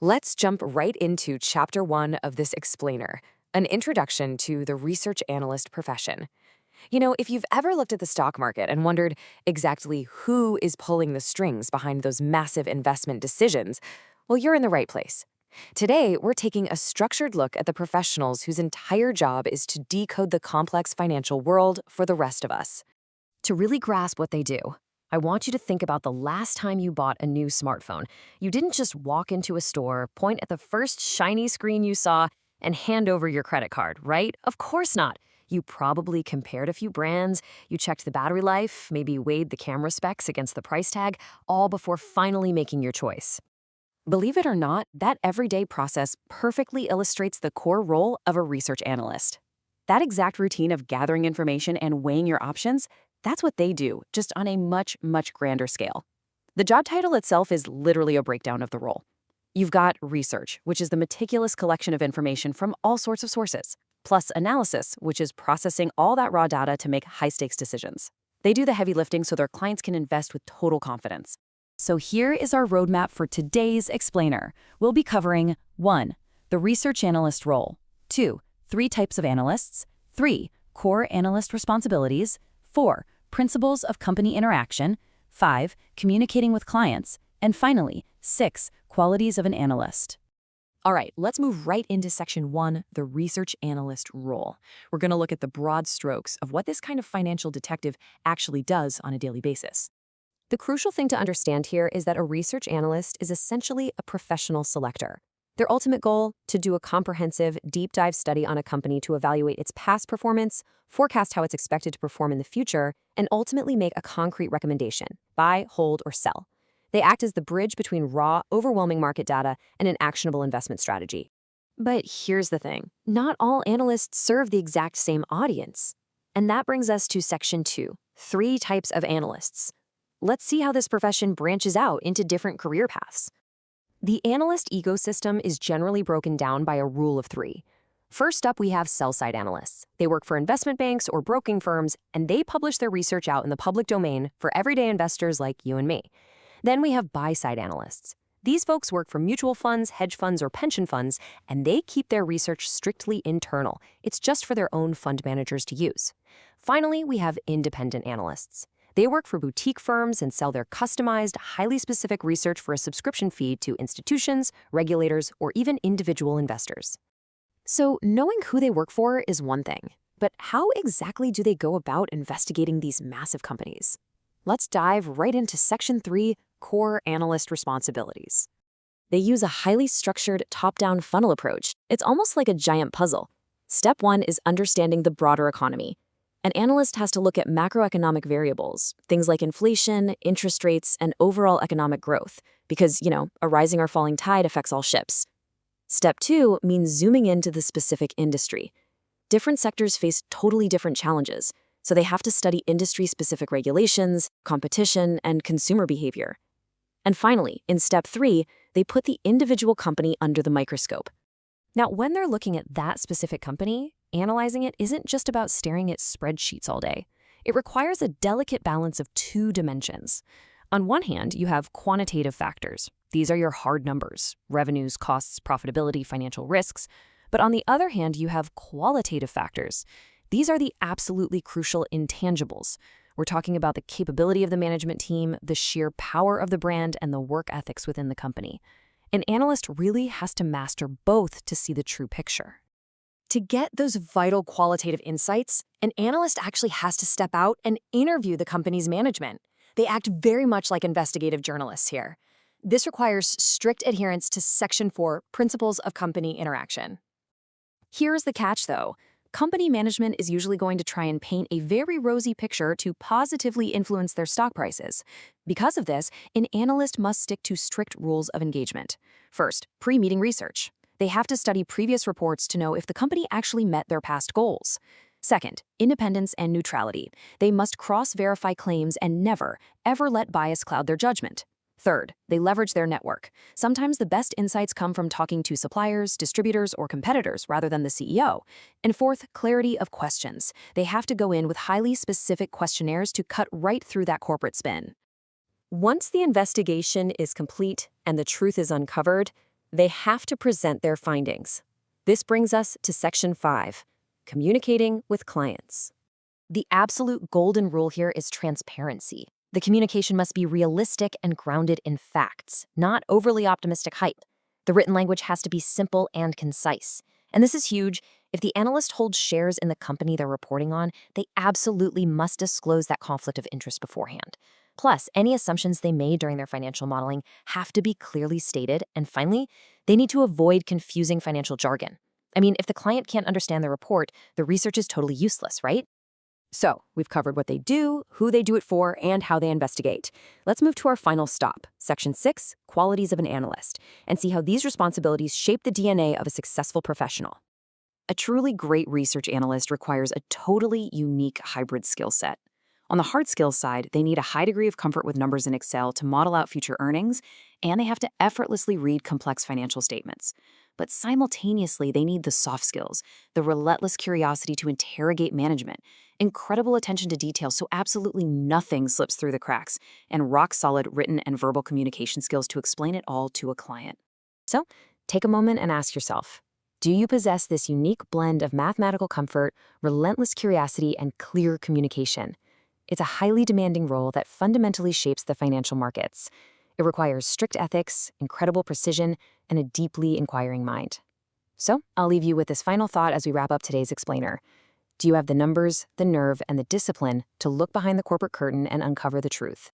Let's jump right into Chapter 1 of this explainer, an introduction to the research analyst profession. If you've ever looked at the stock market and wondered exactly who is pulling the strings behind those massive investment decisions, well, you're in the right place. Today, we're taking a structured look at the professionals whose entire job is to decode the complex financial world for the rest of us. To really grasp what they do, I want you to think about the last time you bought a new smartphone. You didn't just walk into a store, point at the first shiny screen you saw, and hand over your credit card, right? Of course not. You probably compared a few brands, you checked the battery life, maybe weighed the camera specs against the price tag, all before finally making your choice. Believe it or not, that everyday process perfectly illustrates the core role of a research analyst. That exact routine of gathering information and weighing your options, that's what they do, just on a much, much grander scale. The job title itself is literally a breakdown of the role. You've got research, which is the meticulous collection of information from all sorts of sources, plus analysis, which is processing all that raw data to make high-stakes decisions. They do the heavy lifting so their clients can invest with total confidence. So here is our roadmap for today's explainer. We'll be covering 1. The research analyst role. 2. 3 types of analysts. 3. Core analyst responsibilities. 4. Principles of company interaction. 5. Communicating with clients. And finally, 6. Qualities of an analyst. All right, let's move right into Section 1, the research analyst role. We're going to look at the broad strokes of what this kind of financial detective actually does on a daily basis. The crucial thing to understand here is that a research analyst is essentially a professional selector. Their ultimate goal, to do a comprehensive, deep dive study on a company to evaluate its past performance, forecast how it's expected to perform in the future, and ultimately make a concrete recommendation: buy, hold, or sell. They act as the bridge between raw, overwhelming market data and an actionable investment strategy. But here's the thing: not all analysts serve the exact same audience. And that brings us to Section 2, 3 types of analysts. Let's see how this profession branches out into different career paths. The analyst ecosystem is generally broken down by a rule of 3. First up, we have sell-side analysts. They work for investment banks or broking firms, and they publish their research out in the public domain for everyday investors like you and me. Then we have buy-side analysts. These folks work for mutual funds, hedge funds, or pension funds, and they keep their research strictly internal. It's just for their own fund managers to use. Finally, we have independent analysts. They work for boutique firms and sell their customized, highly specific research for a subscription fee to institutions, regulators, or even individual investors. So knowing who they work for is one thing, but how exactly do they go about investigating these massive companies? Let's dive right into Section 3, Core Analyst Responsibilities. They use a highly structured top-down funnel approach. It's almost like a giant puzzle. Step 1 is understanding the broader economy. An analyst has to look at macroeconomic variables, things like inflation, interest rates, and overall economic growth, because, a rising or falling tide affects all ships. Step 2 means zooming into the specific industry. Different sectors face totally different challenges, so they have to study industry-specific regulations, competition, and consumer behavior. And finally, in Step 3, they put the individual company under the microscope. Now, when they're looking at that specific company, analyzing it isn't just about staring at spreadsheets all day. It requires a delicate balance of 2 dimensions. On one hand, you have quantitative factors. These are your hard numbers: revenues, costs, profitability, financial risks. But on the other hand, you have qualitative factors. These are the absolutely crucial intangibles. We're talking about the capability of the management team, the sheer power of the brand, and the work ethics within the company. An analyst really has to master both to see the true picture. To get those vital qualitative insights, an analyst actually has to step out and interview the company's management. They act very much like investigative journalists here. This requires strict adherence to Section 4, Principles of Company Interaction. Here's the catch, though. Company management is usually going to try and paint a very rosy picture to positively influence their stock prices. Because of this, an analyst must stick to strict rules of engagement. First, pre-meeting research. They have to study previous reports to know if the company actually met their past goals. Second, independence and neutrality. They must cross-verify claims and never, ever let bias cloud their judgment. Third, they leverage their network. Sometimes the best insights come from talking to suppliers, distributors, or competitors rather than the CEO. And fourth, clarity of questions. They have to go in with highly specific questionnaires to cut right through that corporate spin. Once the investigation is complete and the truth is uncovered, They have to present their findings. This brings us to Section 5, communicating with clients. The absolute golden rule here is transparency. The communication must be realistic and grounded in facts, not overly optimistic hype. The written language has to be simple and concise. And this is huge. If the analyst holds shares in the company they're reporting on, they absolutely must disclose that conflict of interest beforehand. Plus, any assumptions they made during their financial modeling have to be clearly stated. And finally, they need to avoid confusing financial jargon. I mean, if the client can't understand the report, the research is totally useless, right? So, we've covered what they do, who they do it for, and how they investigate. Let's move to our final stop, Section 6, Qualities of an Analyst, and see how these responsibilities shape the DNA of a successful professional. A truly great research analyst requires a totally unique hybrid skill set. On the hard skills side, they need a high degree of comfort with numbers in Excel to model out future earnings, and they have to effortlessly read complex financial statements. But simultaneously, they need the soft skills, the relentless curiosity to interrogate management, incredible attention to detail so absolutely nothing slips through the cracks, and rock-solid written and verbal communication skills to explain it all to a client. So, take a moment and ask yourself, do you possess this unique blend of mathematical comfort, relentless curiosity, and clear communication? It's a highly demanding role that fundamentally shapes the financial markets. It requires strict ethics, incredible precision, and a deeply inquiring mind. So, I'll leave you with this final thought as we wrap up today's explainer. Do you have the numbers, the nerve, and the discipline to look behind the corporate curtain and uncover the truth?